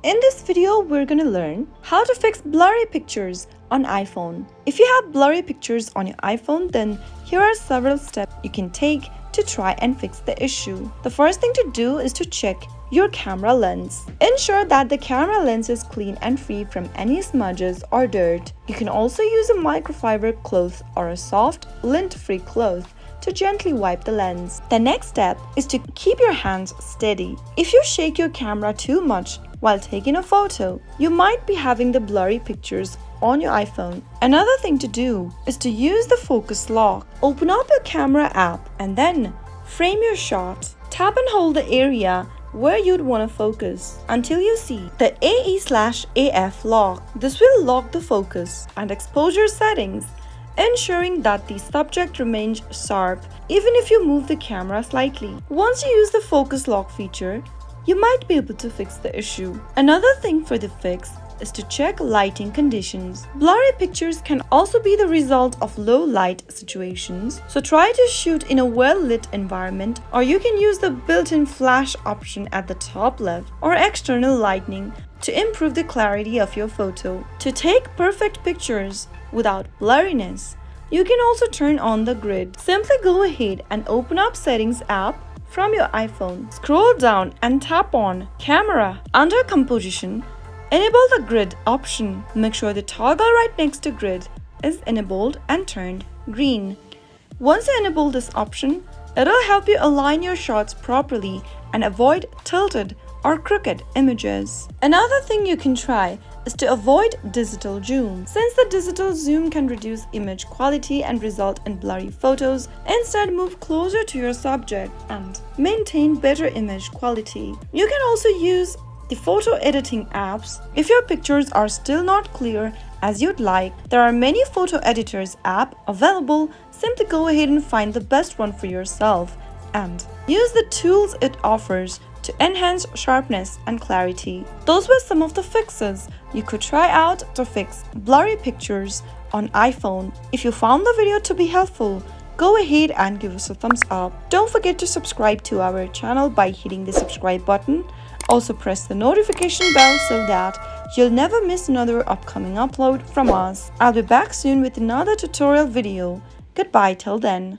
In this video, we're gonna learn how to fix blurry pictures on iPhone. If you have blurry pictures on your iPhone, then here are several steps you can take to try and fix the issue. The first thing to do is to check your camera lens. Ensure that the camera lens is clean and free from any smudges or dirt. You can also use a microfiber cloth or a soft, lint-free cloth to gently wipe the lens. The next step is to keep your hands steady. If you shake your camera too much while taking a photo, you might be having the blurry pictures on your iPhone. Another thing to do is to use the focus lock. Open up your camera app and then frame your shot. Tap and hold the area where you'd want to focus until you see the AE/AF lock. This will lock the focus and exposure settings, ensuring that the subject remains sharp even if you move the camera slightly. Once you use the focus lock feature, you might be able to fix the issue. Another thing for the fix is to check lighting conditions. Blurry pictures can also be the result of low light situations, so try to shoot in a well-lit environment, or you can use the built-in flash option at the top left or external lighting to improve the clarity of your photo. To take perfect pictures without blurriness, you can also turn on the grid. Simply go ahead and open up Settings app from your iPhone. Scroll down and tap on Camera. Under Composition, enable the grid option. Make sure the toggle right next to grid is enabled and turned green. Once you enable this option, it'll help you align your shots properly and avoid tilted or crooked images. Another thing you can try is to avoid digital zoom. Since the digital zoom can reduce image quality and result in blurry photos, instead move closer to your subject and maintain better image quality. You can also use the photo editing apps. If your pictures are still not clear as you'd like, there are many photo editors app available. Simply go ahead and find the best one for yourself and use the tools it offers to enhance sharpness and clarity. Those were some of the fixes you could try out to fix blurry pictures on iPhone. If you found the video to be helpful, go ahead and give us a thumbs up. Don't forget to subscribe to our channel by hitting the subscribe button. Also press the notification bell so that you'll never miss another upcoming upload from us. I'll be back soon with another tutorial video. Goodbye till then.